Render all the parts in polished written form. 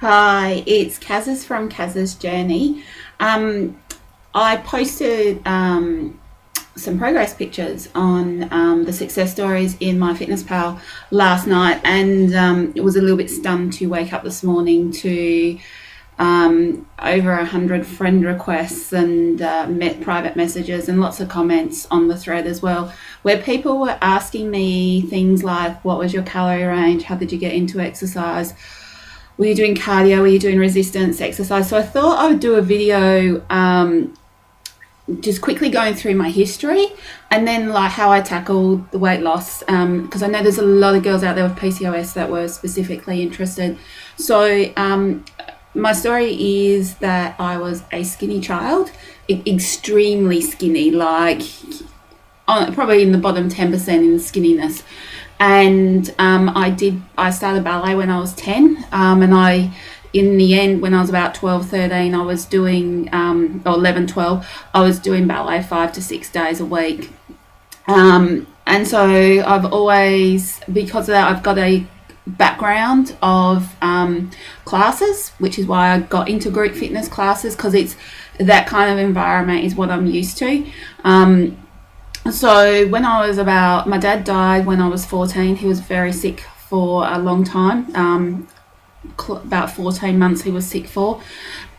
Hi, it's Kaz's from Kaz's Journey. I posted some progress pictures on the success stories in my Fitness Pal last night, and it was a little bit stunned to wake up this morning to over 100 friend requests and private messages and lots of comments on the thread as well, where people were asking me things like, what was your calorie range? How did you get into exercise? Were you doing cardio? Were you doing resistance exercise? So I thought I would do a video just quickly going through my history and then like how I tackled the weight loss, because I know there's a lot of girls out there with PCOS that were specifically interested. So my story is that I was a skinny child, extremely skinny, like probably in the bottom 10% in skinniness. And I started ballet when I was 10, and in the end, when I was about 12, 13, I was doing, or 11, 12, I was doing ballet 5 to 6 days a week. And so I've always, because of that, I've got a background of classes, which is why I got into group fitness classes, because it's that kind of environment is what I'm used to. So when I was my dad died when I was 14. He was very sick for a long time. About 14 months he was sick for.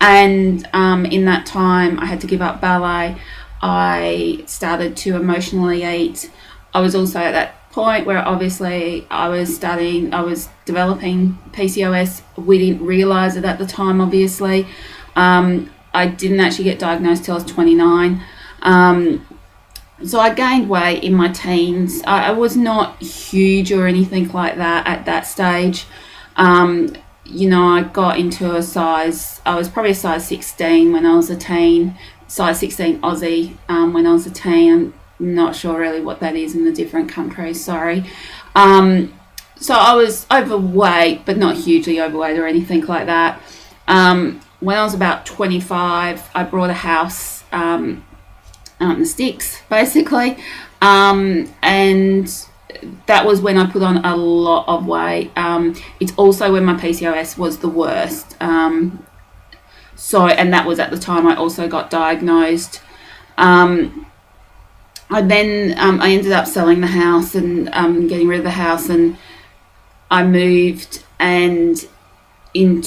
And in that time I had to give up ballet. I started to emotionally eat. I was also at that point where obviously I was developing PCOS. We didn't realise it at the time, obviously. I didn't actually get diagnosed till I was 29. So I gained weight in my teens. I was not huge or anything like that at that stage. I got into I was probably a size 16 when I was a teen, size 16 Aussie when I was a teen. I'm not sure really what that is in the different countries, sorry. So I was overweight, but not hugely overweight or anything like that. When I was about 25, I bought a house out in the sticks, basically, and that was when I put on a lot of weight. It's also when my PCOS was the worst. And that was at the time I also got diagnosed. I ended up selling the house and getting rid of the house, and I moved. And in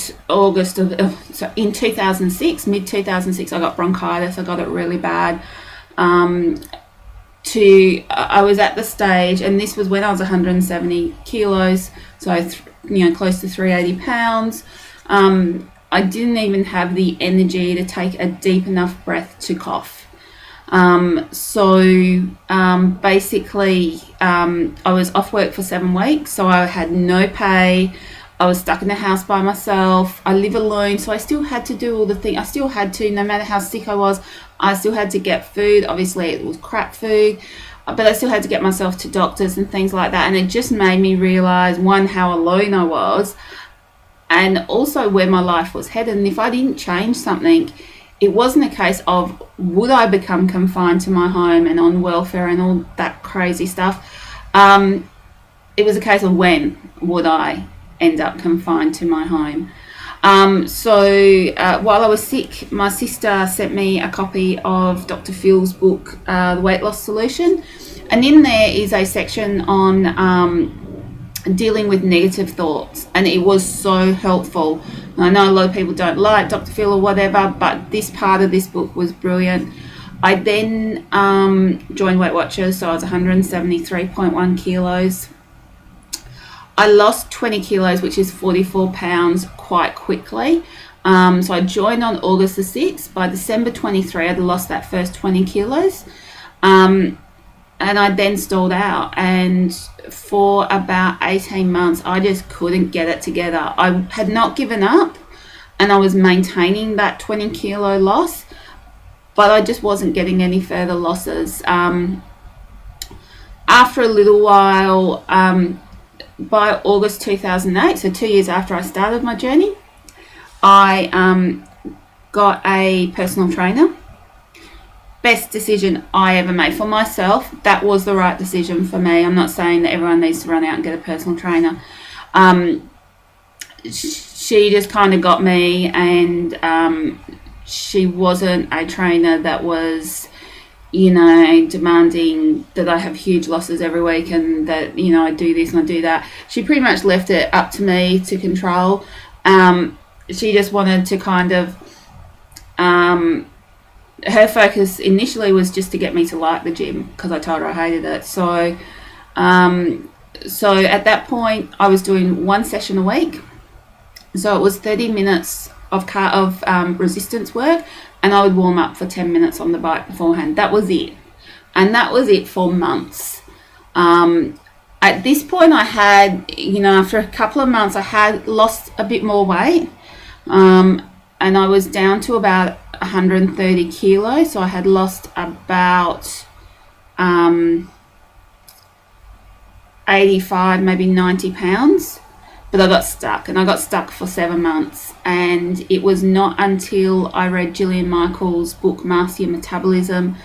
in 2006, mid 2006, I got bronchitis. I got it really bad. I was at the stage, and this was when I was 170 kilos, so close to 380 pounds. I didn't even have the energy to take a deep enough breath to cough. Basically, I was off work for 7 weeks, so I had no pay. I was stuck in the house by myself. I live alone, so I still had to do all the things. I still had to, no matter how sick I was, I still had to get food. Obviously, it was crap food, but I still had to get myself to doctors and things like that. And it just made me realise, one, how alone I was, and also where my life was headed. And if I didn't change something, it wasn't a case of would I become confined to my home and on welfare and all that crazy stuff. It was a case of when would I end up confined to my home. While I was sick, my sister sent me a copy of Dr. Phil's book, The Weight Loss Solution, and in there is a section on dealing with negative thoughts, and it was so helpful. And I know a lot of people don't like Dr. Phil or whatever, but this part of this book was brilliant. I then joined Weight Watchers, so I was 173.1 kilos. I lost 20 kilos, which is 44 pounds, quite quickly. So I joined on August the 6th. By December 23, I'd lost that first 20 kilos. And I then stalled out. And for about 18 months, I just couldn't get it together. I had not given up, and I was maintaining that 20 kilo loss, but I just wasn't getting any further losses. After a little while, by August 2008, so 2 years after I started my journey, I got a personal trainer. Best decision I ever made for myself. That was the right decision for me. I'm not saying that everyone needs to run out and get a personal trainer. she just kind of got me, and she wasn't a trainer that was, demanding that I have huge losses every week and that, I do this and I do that. She pretty much left it up to me to control. She just wanted to kind of, her focus initially was just to get me to like the gym because I told her I hated it. So at that point, I was doing one session a week. So it was 30 minutes of resistance work, and I would warm up for 10 minutes on the bike beforehand. That was it. And that was it for months. At this point, I had, after a couple of months, I had lost a bit more weight. And I was down to about 130 kilos. So I had lost about 85, maybe 90 pounds. But I got stuck, and I got stuck for 7 months. And it was not until I read Gillian Michaels' book, Master Your Metabolism,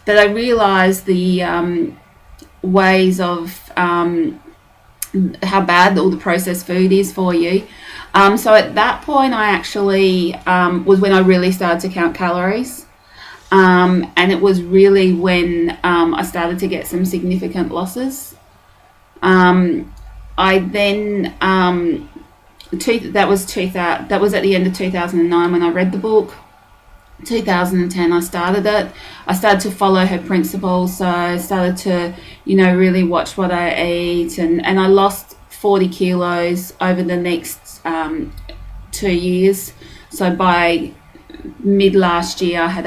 that I realised the ways of how bad all the processed food is for you. So at that point, I actually was when I really started to count calories. And it was really when I started to get some significant losses. I then that was at the end of 2009 when I read the book. 2010 I started it. I started to follow her principles, so I started to really watch what I eat, and I lost 40 kilos over the next 2 years. So by mid last year I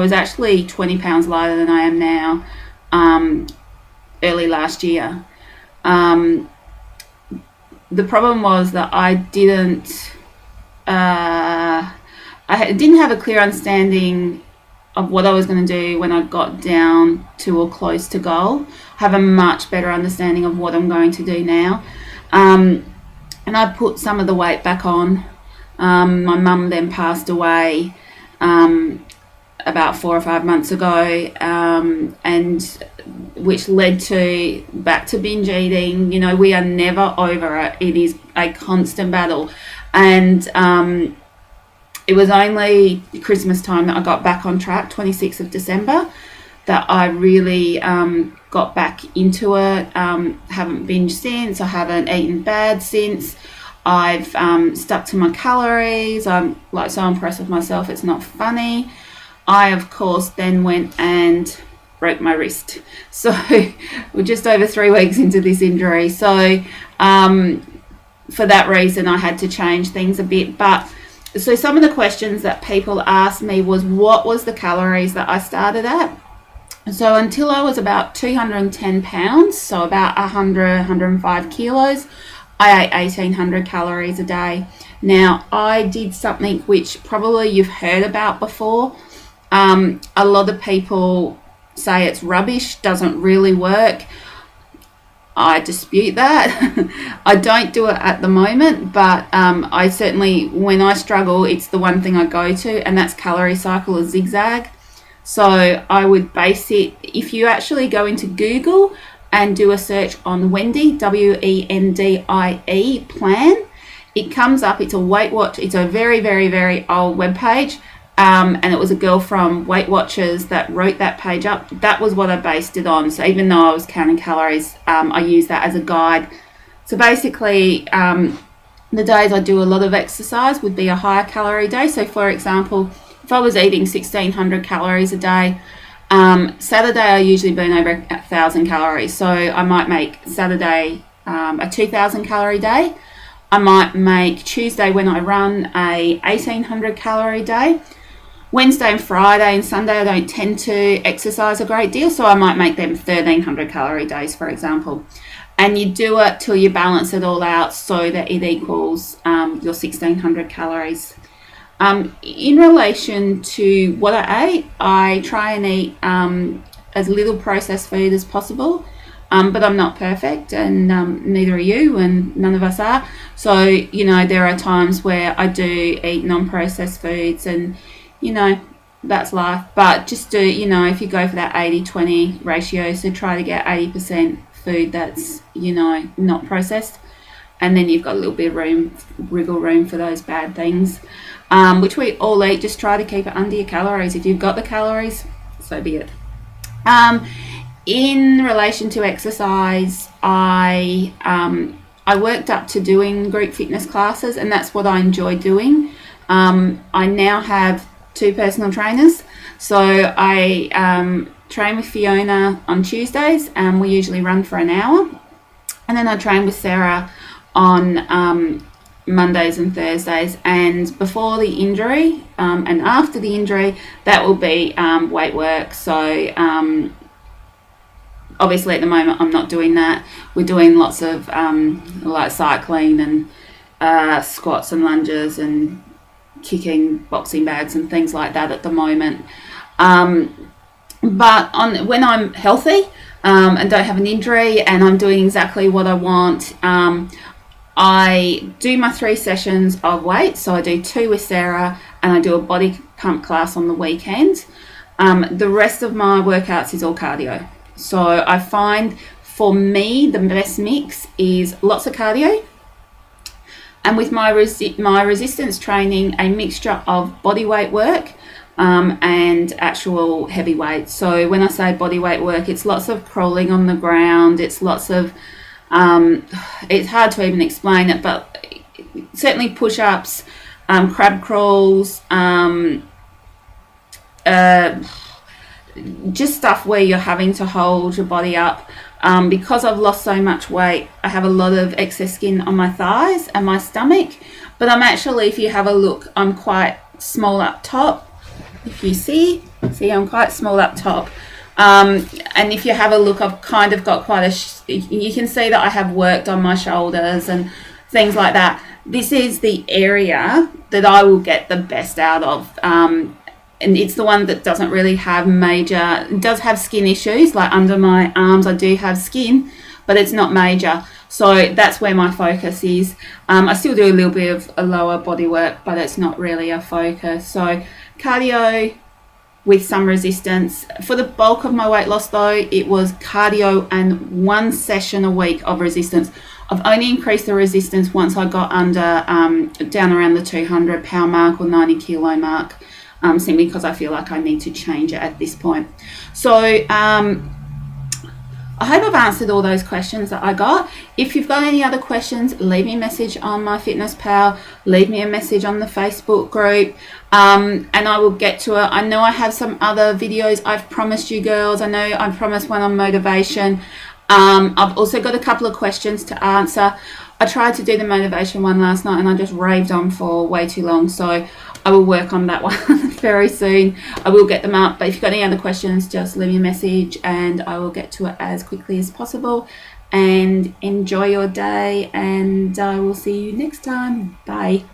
was actually 20 pounds lighter than I am now, early last year. The problem was that I didn't have a clear understanding of what I was going to do when I got down to or close to goal. I have a much better understanding of what I'm going to do now. And I put some of the weight back on. My mum then passed away about 4 or 5 months ago, and which led to back to binge eating. We are never over it. It is a constant battle. And it was only Christmas time that I got back on track, 26th of December, that I really got back into it. Haven't binged since. I haven't eaten bad since. I've stuck to my calories. I'm so impressed with myself, it's not funny. I, of course, then went and broke my wrist. So we're just over 3 weeks into this injury. So for that reason, I had to change things a bit. But so some of the questions that people asked me was, what was the calories that I started at? So until I was about 210 pounds, so about 105 kilos, I ate 1,800 calories a day. Now, I did something which probably you've heard about before. A lot of people say it's rubbish, doesn't really work. I dispute that. I don't do it at the moment, but I certainly, when I struggle, it's the one thing I go to, and that's Calorie Cycle or Zigzag. So I would base it, if you actually go into Google and do a search on Wendie, WENDIE plan, it comes up. It's a Weight Watch. It's a very, very, very old webpage. And it was a girl from Weight Watchers that wrote that page up. That was what I based it on. So even though I was counting calories, I used that as a guide. So basically, the days I do a lot of exercise would be a higher calorie day. So for example, if I was eating 1,600 calories a day, Saturday I usually burn over 1,000 calories. So I might make Saturday a 2,000 calorie day. I might make Tuesday, when I run, a 1,800 calorie day. Wednesday and Friday and Sunday I don't tend to exercise a great deal, so I might make them 1,300 calorie days, for example. And you do it till you balance it all out so that it equals your 1,600 calories. In relation to what I ate, I try and eat as little processed food as possible, but I'm not perfect, and neither are you, and none of us are. So, there are times where I do eat non-processed foods, and that's life. But just do, if you go for that 80-20 ratio, so try to get 80% food that's, not processed. and then you've got a little bit of wriggle room for those bad things, which we all eat. Just try to keep it under your calories. If you've got the calories, so be it. In relation to exercise, I worked up to doing group fitness classes, and that's what I enjoy doing. I now have 2 personal trainers, so I train with Fiona on Tuesdays, and we usually run for an hour, and then I train with Sarah on Mondays and Thursdays. And before the injury and after the injury, that will be weight work. So obviously at the moment I'm not doing that. We're doing lots of like cycling and squats and lunges and kicking boxing bags and things like that at the moment. But when I'm healthy and don't have an injury and I'm doing exactly what I want, I do my 3 sessions of weights. So I do 2 with Sarah, and I do a body pump class on the weekend. The rest of my workouts is all cardio. So I find for me the best mix is lots of cardio, and with my resistance training, a mixture of body weight work and actual heavy weights. So when I say body weight work, it's lots of crawling on the ground. It's lots of it's hard to even explain it, but certainly push-ups, crab crawls, just stuff where you're having to hold your body up. Because I've lost so much weight, I have a lot of excess skin on my thighs and my stomach, but I'm actually, if you have a look, I'm quite small up top. If you see I'm quite small up top. And if you have a look, I've kind of got quite you can see that I have worked on my shoulders and things like that. This is the area that I will get the best out of. And it's the one that doesn't really have it does have skin issues, like under my arms I do have skin, but it's not major. So that's where my focus is. I still do a little bit of a lower body work, but it's not really a focus. So cardio with some resistance. For the bulk of my weight loss though, it was cardio and 1 session a week of resistance. I've only increased the resistance once I got under down around the 200 pound mark or 90 kilo mark, simply because I feel like I need to change it at this point. So I hope I've answered all those questions that I got. If you've got any other questions, leave me a message on MyFitnessPal, leave me a message on the Facebook group, and I will get to it. I know I have some other videos I've promised you girls. I know I promised one on motivation. I've also got a couple of questions to answer. I tried to do the motivation one last night and I just raved on for way too long, so I will work on that one very soon. I will get them up, but if you've got any other questions, just leave me a message and I will get to it as quickly as possible. And enjoy your day, and I will see you next time. Bye.